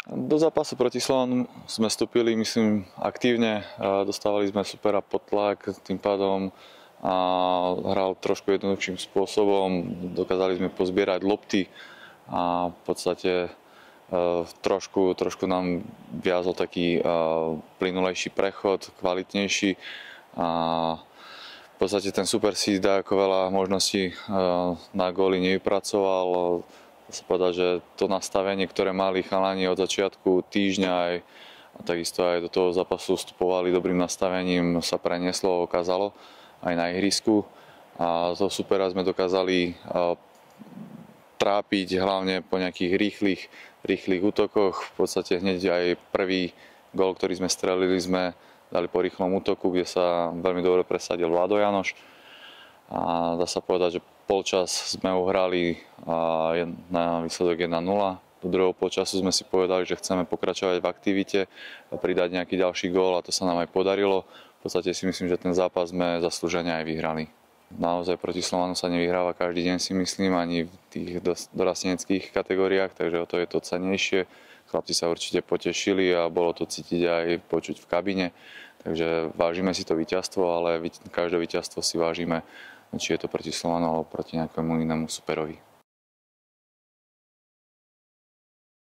Do zápasu proti Slovanu sme vstúpili, myslím, aktívne. Dostávali sme supera pod tlak, tým pádom a hral trošku jednoduchším spôsobom. Dokázali sme pozbierať lopty a v podstate trošku nám viazol taký plynulejší prechod, kvalitnejší. A v podstate ten super si dá ako veľa možností na góly nevypracoval. Dá sa povedať, že to nastavenie, ktoré mali chalani od začiatku týždňa a takisto aj do toho zápasu vstupovali dobrým nastavením, sa prenieslo, okázalo aj na ihrisku. A toho supera sme dokázali trápiť hlavne po nejakých rýchlych útokoch. V podstate hneď aj prvý gól, ktorý sme strelili, sme dali po rýchlom útoku, kde sa veľmi dobre presadil Vlado Janoš. A dá sa povedať, že polčas sme uhrali na výsledok 1-0. Do druhého polčasu sme si povedali, že chceme pokračovať v aktivite, pridať nejaký ďalší gól a to sa nám aj podarilo. V podstate si myslím, že ten zápas sme zaslúžene aj vyhrali. Naozaj proti Slovanu sa nevyhráva každý deň, si myslím, ani v tých dorasteneckých kategóriách, takže o to je to cennejšie. Chlapci sa určite potešili a bolo to cítiť aj počuť v kabine. Takže vážime si to víťazstvo, ale každé víťazstvo si vážime, či je to proti Slovanu alebo proti nejakému inému superovi.